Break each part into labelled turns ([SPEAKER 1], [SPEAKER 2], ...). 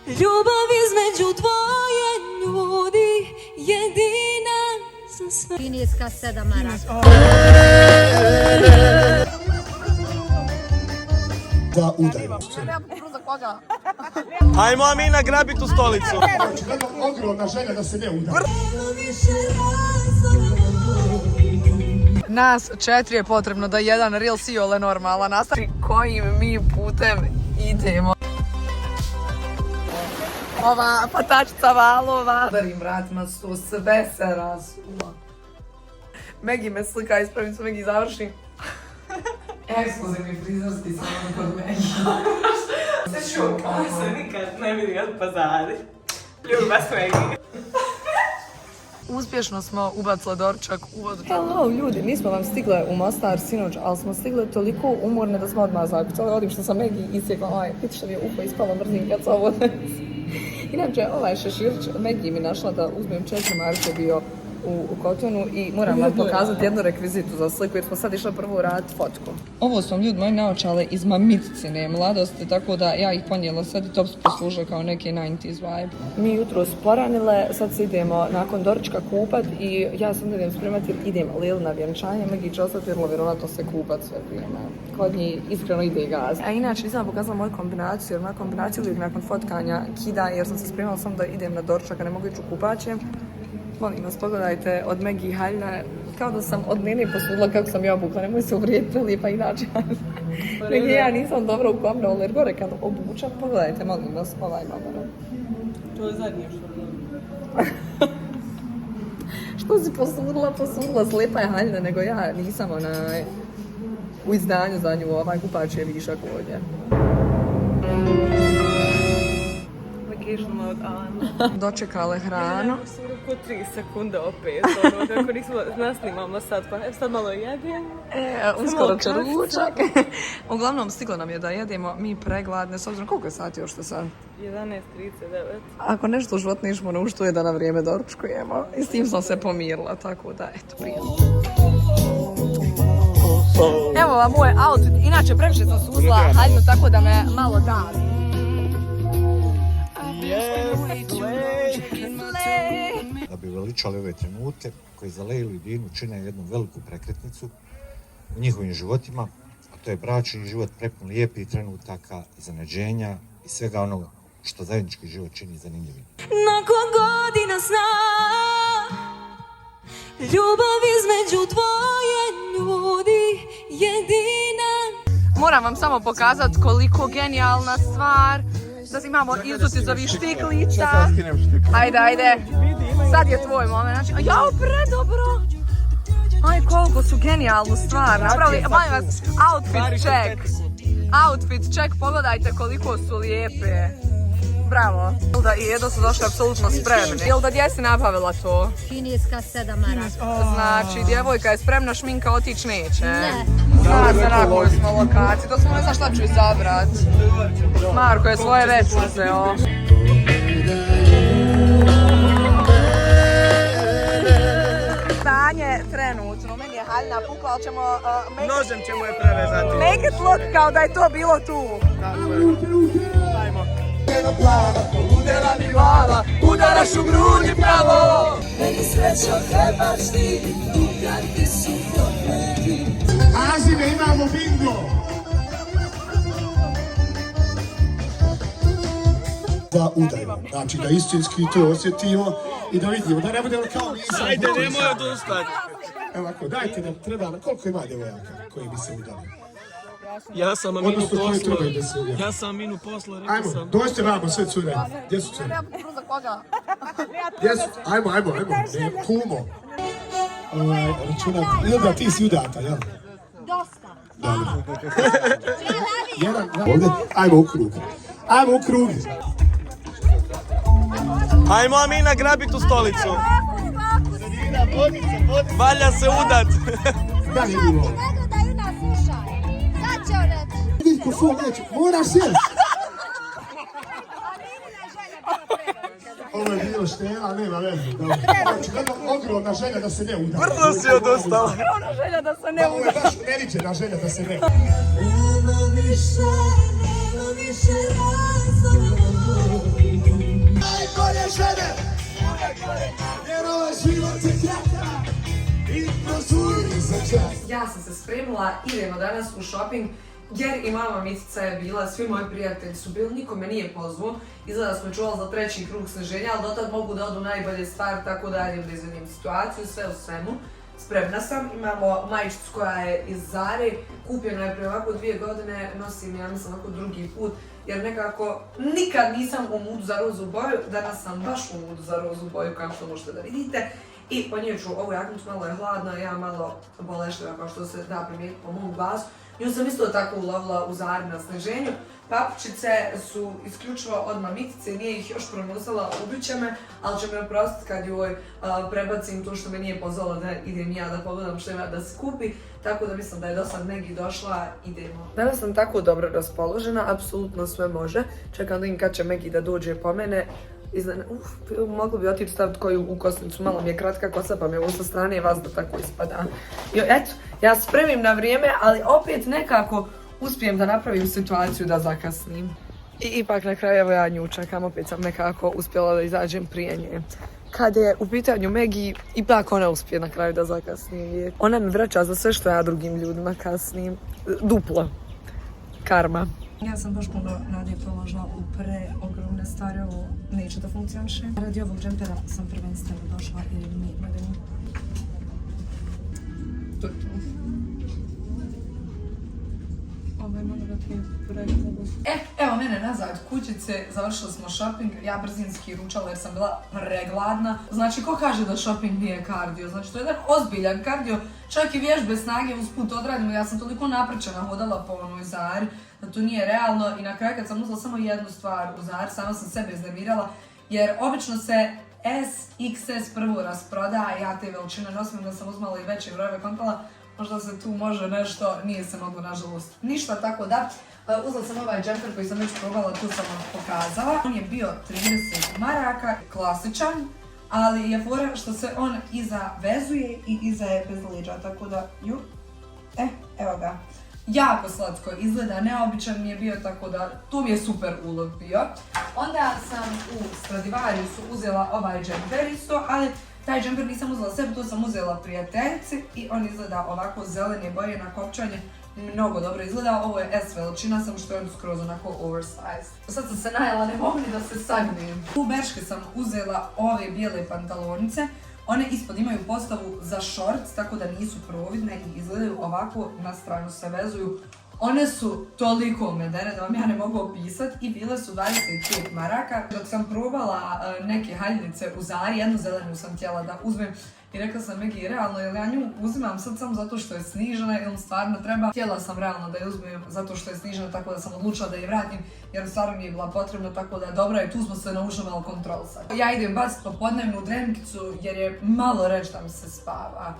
[SPEAKER 1] Ljubav između dvoje ljudi jedina za sve.
[SPEAKER 2] Kineska 7 maraka.
[SPEAKER 3] Da udaju.
[SPEAKER 4] Ajmo Amina grabi tu stolicu.
[SPEAKER 3] Ogromna želja da se ne udaju.
[SPEAKER 5] Nas 4 je potrebno da jedan real siole normalan nastavi kojim mi putem idemo. Ova patačica valova. Darim vratima su sve se rasuva. Megi me slika, ispravim se, Megi završi. Ekskluzivni frizerski salon kod Megi. Se šuka.
[SPEAKER 6] Ovo se nikad ne vidi od pozadi. Ljubav s Megi.
[SPEAKER 5] Uspješno smo ubacili doručak u vodu.
[SPEAKER 7] Hello ljudi, nismo vam stigle u Mostar sinoć, ali smo stigle toliko umorne da smo odmah zakucali. Odim što sam Megi isjekla, pitiša mi je uho ispalo, mrzim kad se ovo desi. Inače, ovaj šeširić Megi mi našla da uzmem 4 marke bio u Kotonu i moram vam pokazati jednu rekvizitu za sliku jer smo sad išli prvo raditi fotku. Ovo su vam ljudi moji naočale iz mamicine mladosti, tako da ja ih ponijela sad i to se poslužuje kao neki 90s vibe. Mi jutro sporanile, sad se idemo nakon doručka kupat i ja sam da idem spremati jer idem Lil na vjenčanje, Megi će ostati jer vjerovatno se kupat sve vrijeme. Kod njih iskreno ide gaz. A inače nisam pokazala moju kombinaciju jer moja kombinacija uvijek nakon fotkanja kida jer sam se spremala samo da idem na doručak, a ne mogu ići u kupaće. Molim vas, pogledajte od Megi haljina, kao da sam od nene posudila kako sam ja obukla, nemoj se uvrijediti, lijepa inače. Megi, ja nisam dobro u komnolu, jer gore kad obučam, pogledajte, molim vas, ovaj mamara.
[SPEAKER 6] To je zadnje
[SPEAKER 7] Što si posudila, slijepa je haljina, nego ja nisam u izdanju za nju, ovaj kupač je višak ovdje.
[SPEAKER 6] Vacation mode on.
[SPEAKER 5] Dočekale hranu.
[SPEAKER 6] Oko 3 sekunde opet, kako nismo nasnimamo sad, pa sad malo jedem.
[SPEAKER 5] Uskoro će ručak. Uglavnom, stiglo nam je da jedemo mi pregladne, s obzirom koliko je sati još što sad?
[SPEAKER 6] 11:39.
[SPEAKER 5] Ako nešto u život nišmo naučili da na vrijeme doručkujemo. I s tim sam se pomirila, tako da, eto, prijatno. Evo vam moj outfit, inače previše sam suzla haljinu tako da me malo davi.
[SPEAKER 8] Da bi veličali ove trenutke koji za Lejlu i Dinu čine jednu veliku prekretnicu u njihovim životima, a to je bračni život prepun lijepih trenutaka, iznenađenja i svega onoga što zajednički život čini zanimljivim.
[SPEAKER 1] Nakon godina sna, ljubav između dvoje ljudi jedina.
[SPEAKER 5] Moram vam samo pokazati koliko genijalna stvar da imamo izut iz ovih štiklica. Ajde. Sad je tvoj moment. Znači, jao, predobro. Aj, koliko su genijalnu stvar napravili. Molim vas, outfit check. Pogledajte koliko su lijepe. Bravo. Ilda i Edo su došli apsolutno spremni. Ilda, gdje si nabavila to?
[SPEAKER 2] Kineska 7 maraka.
[SPEAKER 5] Znači, djevojka je spremna, šminka otići neće.
[SPEAKER 2] Ne.
[SPEAKER 5] Zna se na koju smo lokaciji, to smo ne znam šta ću izabrat. Marko je svoje već uzeo. Stanje trenutno, meni je haljina pukla, ali ćemo...
[SPEAKER 4] Nožem ćemo je prevezati.
[SPEAKER 5] Make it look kao da je to bilo tu.
[SPEAKER 4] Ajmo.
[SPEAKER 5] Udaraš u grudi pravo.
[SPEAKER 1] Meni srećo trebaš ti, kad ti su problemi.
[SPEAKER 3] Azime, imamo bingo! Da udaju, znači da istinski to osjetimo i da vidimo, da ne budemo kao nisam.
[SPEAKER 4] Ajde, nemoj odustati.
[SPEAKER 3] Evo ako, dajte nam, treba, koliko ima djevojaka koji bi se udali?
[SPEAKER 4] Ja sam Aminu
[SPEAKER 3] Odnosno koji
[SPEAKER 4] posla.
[SPEAKER 3] trebaju da se udali?
[SPEAKER 4] Ja sam Aminu posla, rekao
[SPEAKER 3] Ajmo,
[SPEAKER 4] sam.
[SPEAKER 3] dođite vamo, sve cure. Gdje su cure?
[SPEAKER 5] Za koga?
[SPEAKER 3] Gdje su? Ajmo, ne, kumo. Računat, Ilda, ti si udata, jel?
[SPEAKER 2] Dosta.
[SPEAKER 3] Dobro. Jedan, ovdje, ajmo u krug.
[SPEAKER 4] Ajmo Amina grabi tu stolicu. Valja se udat.
[SPEAKER 3] Da je bilo.
[SPEAKER 2] Ne gledaju nas, slušaj. Sad će on reći.
[SPEAKER 3] Vidi ko fol neće, moraš sjeti. Ovo je bilo štela, nema veze. Znači, ogromna želja da se ne uda.
[SPEAKER 4] Brzo si odustala.
[SPEAKER 5] Ogromna želja da se ne
[SPEAKER 3] Ovo je baš neričena želja da se ne uda.
[SPEAKER 1] Nema više
[SPEAKER 3] Jer ovaj život je kratak i prosuri za čas.
[SPEAKER 7] Ja sam se spremila, idemo danas u shopping, jer i mama Mitica je bila, svi moji prijatelji su bili, niko me nije pozvao. Izgleda smo čuvali za 3. krug sniženja, ali dotad mogu da odu najbolje stvari, tako da idem da izvedim situaciju, sve u svemu. Spremna sam, imamo majičicu koja je iz Zare, kupljena je prije ovako 2 godine, nosim ja mislim ovako drugi put, jer nekako nikad nisam u moodu za rozu boju, danas sam baš u moodu za rozu boju, kao što možete da vidite. I ponijet ću ovu jaknicu, malo je hladno, ja malo bolešljiva kao što se da primijetiti po mom glasu. Nju sam isto tako ulovila u Zari na sniženju. Papučice su isključivo od mamice, nije ih još pronosila, ubit me, ali će me oprostiti kad joj prebacim to što me nije pozvala da idem ja da pogledam što ima da se kupi. Tako da mislim da je dosad Megi došla, idemo. Danas sam tako dobro raspoložena, apsolutno sve može. Čekam da im kad će Megi da dođe po mene. Mogla bi otići staviti koju u kosnicu, malo mi je kratka kosa pa mi je sa strane vas da tako ispada. Eto, ja spremim na vrijeme, ali opet nekako uspijem da napravim situaciju da zakasnim. I ipak na kraju evo ja nju čekam, opet sam nekako uspjela da izađem prije nje. Kada je u pitanju Megi, ipak ona uspije na kraju da zakasnim. Ona mi vraća za sve što ja drugim ljudima kasnim. Duplo. Karma. Ja sam baš puno nade položila u preogromne stvari, ovo neće da funkcioniše. Radi ovog džempera sam prvenstveno došla jer mi je medeni. To je to. Ovo je malo da ti je pregledalo. Evo mene nazad kućice, završili smo shopping, ja brzinski ručala jer sam bila pregladna. Znači, ko kaže da shopping nije kardio? Znači, to je jedan ozbiljan kardio, čak i vježbe snage usput odradimo. Ja sam toliko naprečena hodala po onoj Zari da to nije realno i na kraju kad sam uzela samo jednu stvar u Zari, sama sam sebe iznervirala jer obično se S, XS prvo rasproda, a ja te veličine nosim da sam uzmala i veće brojeve kontala. Možda se tu može nešto, nije se moglo nažalost ništa, tako da uzela sam ovaj džemper koji sam već probala, tu sam vam pokazala. On je bio 30 maraka, klasičan, ali je fora što se on iza vezuje i iza je bez leđa, tako da evo ga. Jako slatko izgleda, neobičan mi je bio, tako da to mi je super ulog bio. Onda sam u Stradivariusu uzela ovaj džemper isto, ali taj džemper nisam uzela sebi, to sam uzela prijateljici i on izgleda ovako zelene boje na kopčanje. Mnogo dobro izgleda, ovo je S veličina, samo što je on skroz onako oversized. Sad sam se najela, ne mogu ni da se sagnem. U Berške sam uzela ove bijele pantalonice. One ispod imaju postavu za shorts, tako da nisu providne i izgledaju ovako, na stranu se vezuju. One su toliko medene da vam ja ne mogu opisati i bile su 25 maraka. Dok sam probala neke haljinice u Zari, jednu zelenu sam htjela da uzmem i rekla sam Megi, realno, jer ja nju uzimam sad samo zato što je snižena ili stvarno treba. Htjela sam realno da je uzmem zato što je snižena, tako da sam odlučila da je vratim jer stvarno mi je bila potrebna, tako da dobro je, tu smo se naučili malo kontrolisati. Ja idem baciti popodnevnu drenkicu jer je malo reći da mi se spava.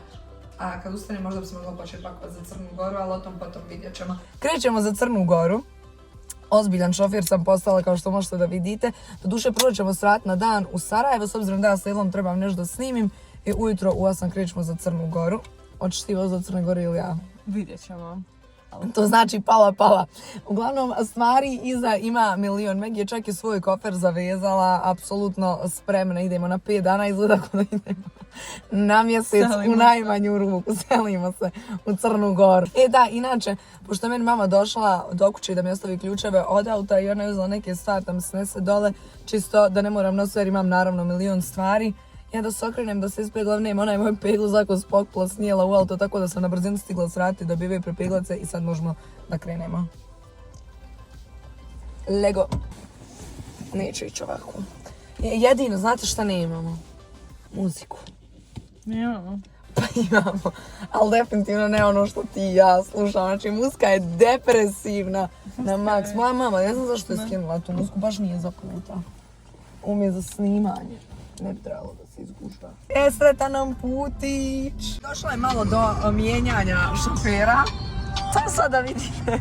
[SPEAKER 7] A kad ustanem možda bi se mogla početi pakovati za Crnu Goru, ali o tom potom vidjet ćemo. Krećemo za Crnu Goru. Ozbiljan šofir sam postala, kao što možete da vidite. Doduše, prvo ćemo se vratiti na dan u Sarajevo, s obzirom da ja sa Ilom trebam nešto da snimim. I ujutro u 8 krećemo za Crnu Goru. Hoćeš ti voziti za Crne Gore ili ja?
[SPEAKER 6] Vidjet ćemo.
[SPEAKER 7] To znači pala. Uglavnom, stvari iza ima milion. Megi je čak i svoj kofer zavezala, apsolutno spremna. Idemo na 5 dana, izgleda kao da idemo na mjesec u najmanju ruku. Selimo se u Crnu Goru. Da, inače, pošto je meni mama došla do kuće da mi ostavi ključeve od auta i ona je uzela neke stvari da mi snese dole, čisto da ne moram nositi jer imam naravno milion stvari. Ja da se okrenem, da se ispeglavnem, ona je moj peglu zako spokla snijela u auto, tako da sam na brzinu stigla srati da bivaju prepeglace i sad možemo da krenemo. Lego. Neću ići ovako. Jedino, znate šta ne imamo? Muziku.
[SPEAKER 6] Imamo.
[SPEAKER 7] Pa imamo, ali definitivno ne ono što ti i ja slušam. Znači, muzika je depresivna na maks. Moja mama, ne znam zašto je skinula tu muziku, baš nije za puta. Ovo mi je za snimanje. Ne bi trebalo da se izgužva. Sretan nam putić! Došlo je malo do mijenjanja šofera. To sada vidite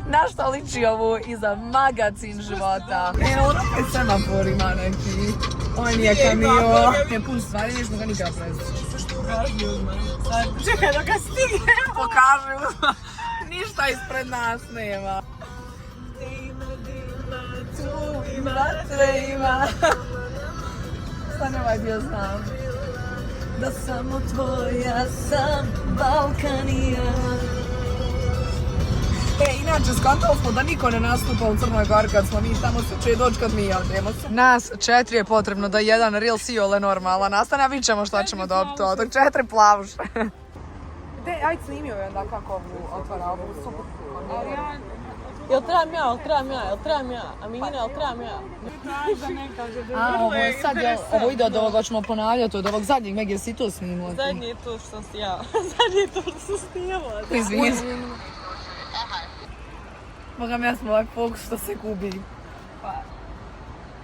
[SPEAKER 7] na što liči ovo iza magazin života. Ovo je semafor ima neki. Ovo nije kamion. Je pun stvari, nećemo ga nikada prestići.
[SPEAKER 6] Čekaj dok ga stigne.
[SPEAKER 7] Pokaži uzma. Ništa ispred nas nema. Dima, tu i vatre ima. stvarno ovaj dio znam. Da samo tvoja sam Balkanija. Inače, skontali smo da niko ne nastupa u Crnoj Gori kad smo mi tamo će doći kad mi javljamo. Nas 4 je potrebno da jedan real siole normalan nastane, a vidit ćemo šta ćemo dobiti od 4 plavuše. Ajde snimi ovaj onda kako ovu otvara ovu super.
[SPEAKER 6] Jel trebam ja? A Mina, jel trebam ja?
[SPEAKER 7] A, ovo je sad, ovo ide od ovoga ćemo ponavljati, od ovog zadnjeg, Meg, jesi to snimila?
[SPEAKER 6] Zadnji je to što sam snijala. Zadnji je to što sam snijala.
[SPEAKER 7] Izvini. Mogam ja smo ovaj fokus što se gubi.
[SPEAKER 6] Pa,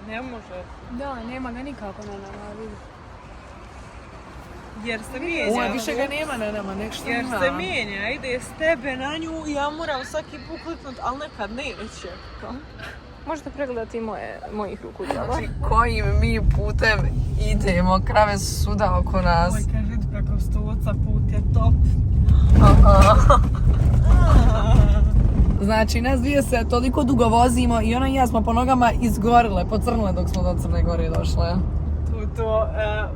[SPEAKER 6] ne može.
[SPEAKER 2] Da, nema ga nikako na nama, vidi.
[SPEAKER 6] Jer se mijenja.
[SPEAKER 7] Ovo, više ga nema na nama, nek što
[SPEAKER 6] Jer
[SPEAKER 7] ima.
[SPEAKER 6] se mijenja, ide s tebe na nju i ja moram svaki put kliknut, ali nekad neće.
[SPEAKER 2] Možete pregledati mojih ruku djela.
[SPEAKER 7] Znači, kojim mi putem idemo, krave su svuda oko nas.
[SPEAKER 6] Oj, kaži preko Stoca, put je top.
[SPEAKER 7] Znači, nas dvije se toliko dugo vozimo i ona i ja smo po nogama izgorile, pocrnule dok smo do Crne Gore došle.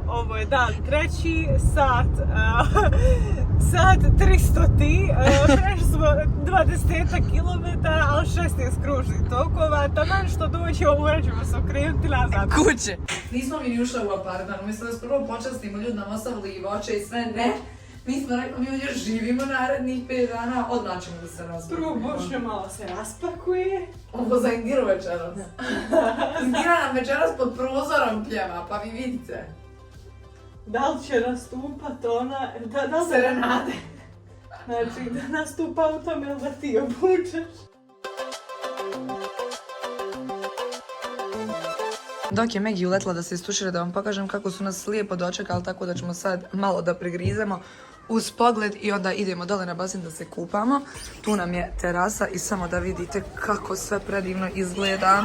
[SPEAKER 6] Ovo je dan treći, sat 300 ti, prešli smo 20 km, ali 16 kružnih tokova, taman što dođemo, morat se okrenuti nazad.
[SPEAKER 7] Kuće! Nismo mi ni ušli u apartman, umjesto da se prvo počastimo, ljudi nam ostavili i voće i sve, ne. Mi smo rekli, mi ovdje živimo narednih 5 dana, odmah ćemo da se razpakujemo.
[SPEAKER 6] Prvo Bošnja malo se raspakuje.
[SPEAKER 7] Ovo za Indiru večeras. Indira nam večeras pod prozorom pjeva, pa vi vidite.
[SPEAKER 6] Da li će nastupat ona, da li
[SPEAKER 7] Serenade.
[SPEAKER 6] Znači, da nastupa u tome ili da ti obučeš.
[SPEAKER 7] Dok je Megi uletla da se istušira, da vam pokažem kako su nas lijepo dočekali, tako da ćemo sad malo da prigrizemo uz pogled i onda idemo dole na bazen da se kupamo. Tu nam je terasa i samo da vidite kako sve predivno izgleda.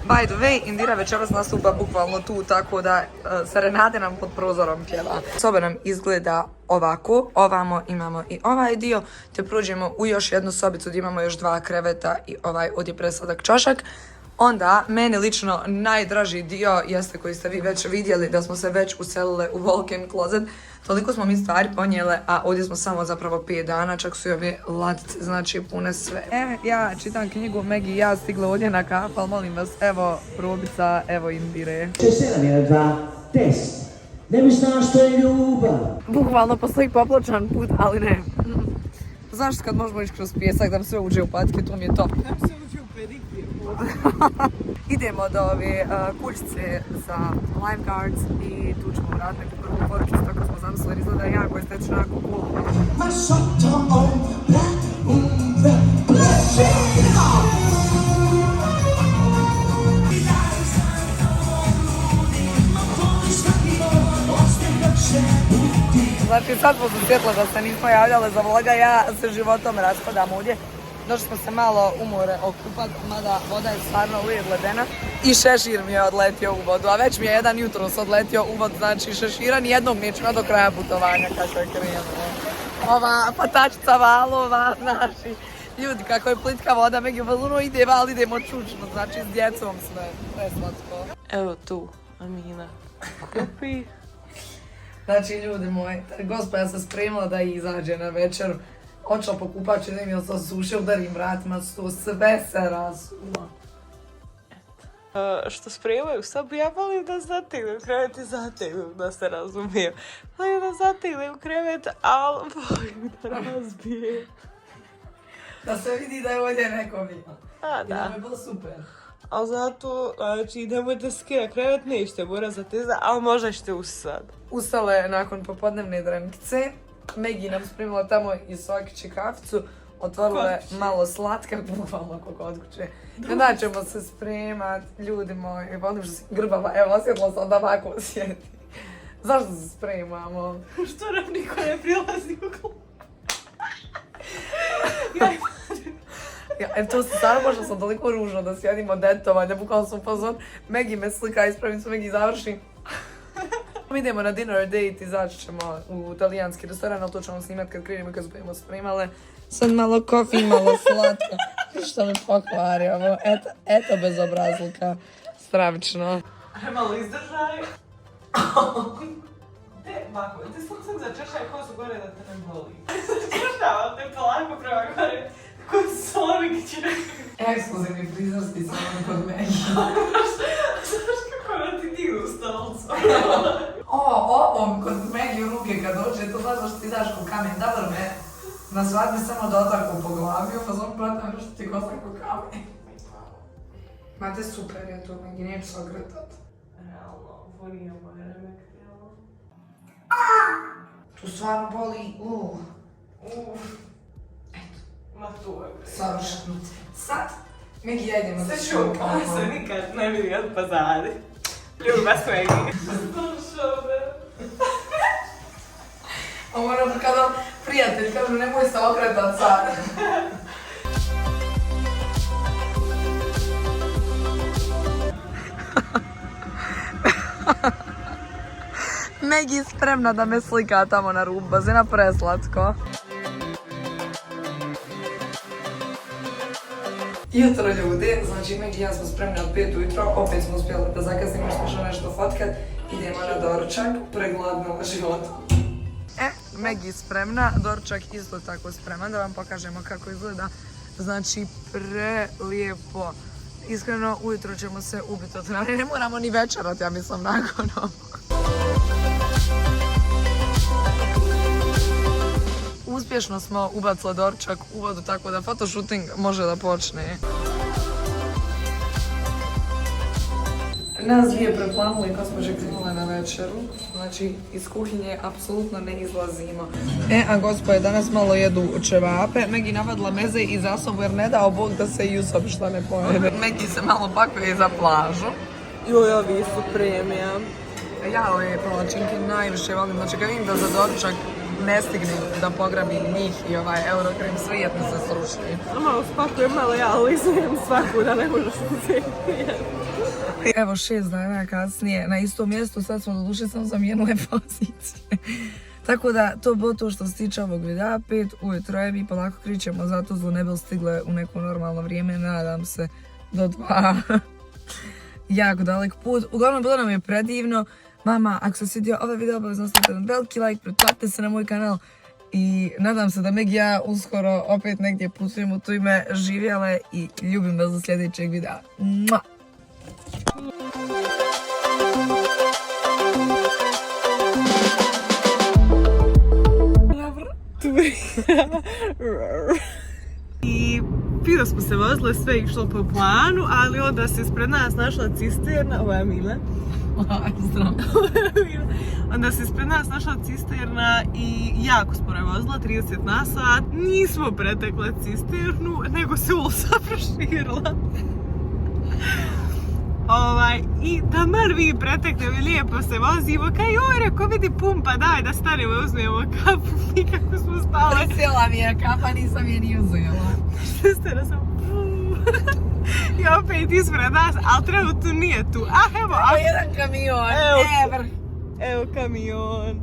[SPEAKER 7] By the way, Indira večeras nastupa bukvalno tu, tako da Serenade nam pod prozorom pjeva. Soba nam izgleda ovako, ovamo imamo i ovaj dio, te prođemo u još jednu sobicu gdje imamo još 2 kreveta i ovaj ovdje presladak čošak. Onda, meni lično najdraži dio jeste koji ste vi već vidjeli, da smo se već uselile u walk-in closet. Toliko smo mi stvari ponijele, a ovdje smo samo zapravo 5 dana, čak su i ove ladice, znači pune sve. Ja čitam knjigu, Megi i ja stigle ovdje na kafu, ali molim vas, evo probica, evo Indire.
[SPEAKER 9] 712, test. Ne mi znaš što je ljubav.
[SPEAKER 7] Bukvalno postoji popločan put, ali ne. Znaš kad možemo ići kroz pijesak da nam sve uđe u patike, to mi je top.
[SPEAKER 6] Da se uđe u pedikir.
[SPEAKER 7] Idemo do ove kućice za lifeguards i tu ćemo uraditi neku prvu poručicu, tako smo zamislili, izgleda jako estetično, jako cool. Znači sad smo se sjetile da se nismo javljale za vloga, ja se životom raspadam ovdje. Došli smo se malo u more okupat, mada voda je stvarno uvijek ledena i šešir mi je odletio u vodu, a već mi je jedan jutros odletio u vodu, znači šešira nijednog neću do kraja putovanja kako je krenuo. Ova patačica valova, naši ljudi, kako je plitka voda, Megi u balunu ide, ali idemo čučno, znači s djecom sve, preslatko.
[SPEAKER 6] Evo tu, Amina. Kupi.
[SPEAKER 7] Znači ljudi moji, gospođa se spremila da izađe na večeru. Očela pokupat će da im se suše, udarim vratima, to sve se rasulo.
[SPEAKER 6] Što spremaju sobu, ja volim da zategnem krevet i zategnem, da se razumijem. Volim da zategnem krevet, ali volim da razbijem.
[SPEAKER 7] Da se vidi da je ovdje neko bilo.
[SPEAKER 6] A,
[SPEAKER 7] I da
[SPEAKER 6] da.
[SPEAKER 7] mi je bilo super.
[SPEAKER 6] Ali zato, znači, nemojte skida krevet, nećete mora zatezati, ali možda ćete usad.
[SPEAKER 7] Ustale nakon popodnevne drenkice, Megi nam spremila tamo i sokići kaficu, otvorila je malo slatka, bukvalno kako od kuće. I onda ćemo se spremat, ljudi moji, volim što si grbava, evo osjetila sam da ovako osjeti. Zašto se spremamo?
[SPEAKER 6] Što nam niko ne prilazi u klubu?
[SPEAKER 7] To se stvarno možda sam toliko ružno da sjedim od detovanja, bukvalno sam pozvan, Megi me slika, ispravim se, Megi završi. Idemo na dinner date, izaći ćemo u talijanski restoran, ali to ćemo snimat kad krenemo i kad budemo spremale. Sad malo kofi, malo slatko. Što mi pokvari ovo, eto bezobrazluka. Stravično.
[SPEAKER 6] Aj malo izdržaj. Mako, ti sam začešaj kosu gore da te ne boli. Začešavam te polako prema gore. Kod Sonic će reći.
[SPEAKER 7] Ekskluzivni frizerski salon kod mene.
[SPEAKER 6] Znaš kako da ti dignu stolcu?
[SPEAKER 7] Ovom kod Megi u ruke kad dođe, to zato što ti daš ko kamen. Dobro me, na svadbi samo dotarku po glavi, pa zbog pratam što ti kosa ko kamen. Mate super je to, Megi, neću se ogretat.
[SPEAKER 6] Realno, ovo nije moje remek, realno.
[SPEAKER 7] Tu stvarno boli,
[SPEAKER 6] Ma tu je bre.
[SPEAKER 7] savršeno. Sad, Megi, ja idemo da
[SPEAKER 6] Se
[SPEAKER 7] ću
[SPEAKER 6] čuka, se nikad ne vidi od pozadi. Ljubav s Megi. Slušao me.
[SPEAKER 7] A moram kada prijatelj kažu nemoj se okretat sad.
[SPEAKER 5] Megi je spremna da me slika tamo na rubu bazena, preslatko.
[SPEAKER 7] Jutro ljudi, znači Megi i ja smo spremni od 5 ujutro, opet smo uspjeli da zakasnimo što nešto fotkat, idemo na doručak, pregladnila život.
[SPEAKER 5] Megi je spremna, doručak isto tako spreman, da vam pokažemo kako izgleda. Znači, prelijepo. Iskreno, ujutro ćemo se ubiti od hrane, ne moramo ni večerat, ja mislim, nakon ovog. Uspješno smo ubacili doručak u vodu, tako da fotoshooting može da počne.
[SPEAKER 7] Nas dvije preplanuli gospođe krenule na večeru, znači iz kuhinje apsolutno ne izlazimo.
[SPEAKER 5] A gospoje danas malo jedu čevape, Megi navadila meze i za sobu jer ne dao Bog da se i u sobi šta ne pojede. Megi se malo pakuje za plažu.
[SPEAKER 6] Joj, ovi su premija.
[SPEAKER 5] Ja ove palačinke najviše volim, znači kad vidim da za doručak ne stignem da pograbim njih i ovaj Eurokrem, svijet mi se sruši.
[SPEAKER 6] Malo spakujem, malo ja lizujem svaku da ne možeš uzeti.
[SPEAKER 5] Evo 6 dana kasnije na istom mjestu, sad smo doduše samo zamijenile pozicije. Tako da to bilo to što se tiče ovog videa, 5 ujutro je, mi polako kričemo za Tuzlu, ne bi stigle u neko normalno vrijeme, nadam se do 2. Jako dalek put, uglavnom bilo nam je predivno. Mama, ako se svidio ovaj video, obavezno stavite jedan veliki like, pretplatite se na moj kanal i nadam se da Megi i ja uskoro opet negdje putujemo, tu ime živjele i ljubim vas do sljedećeg videa. Mua!
[SPEAKER 6] I fino smo se vozile, sve išlo po planu, ali onda se ispred nas našla cisterna, ovo je Mila. Onda se ispred nas našla cisterna i jako sporo je vozila, 30 na sat. Nismo pretekle cisternu, nego se ulica proširila. I taman vi pretekne, vi lijepo se vozimo, kaj joj, rekao, vidi pumpa, daj da stanemo, uzmemo kapu, i kako smo stale.
[SPEAKER 5] Sjela mi je kapa, nisam je ni uzela.
[SPEAKER 6] Sestera sam, i opet ispred nas, ali trenutno nije tu. Evo,
[SPEAKER 5] jedan kamion,
[SPEAKER 6] evo kamion.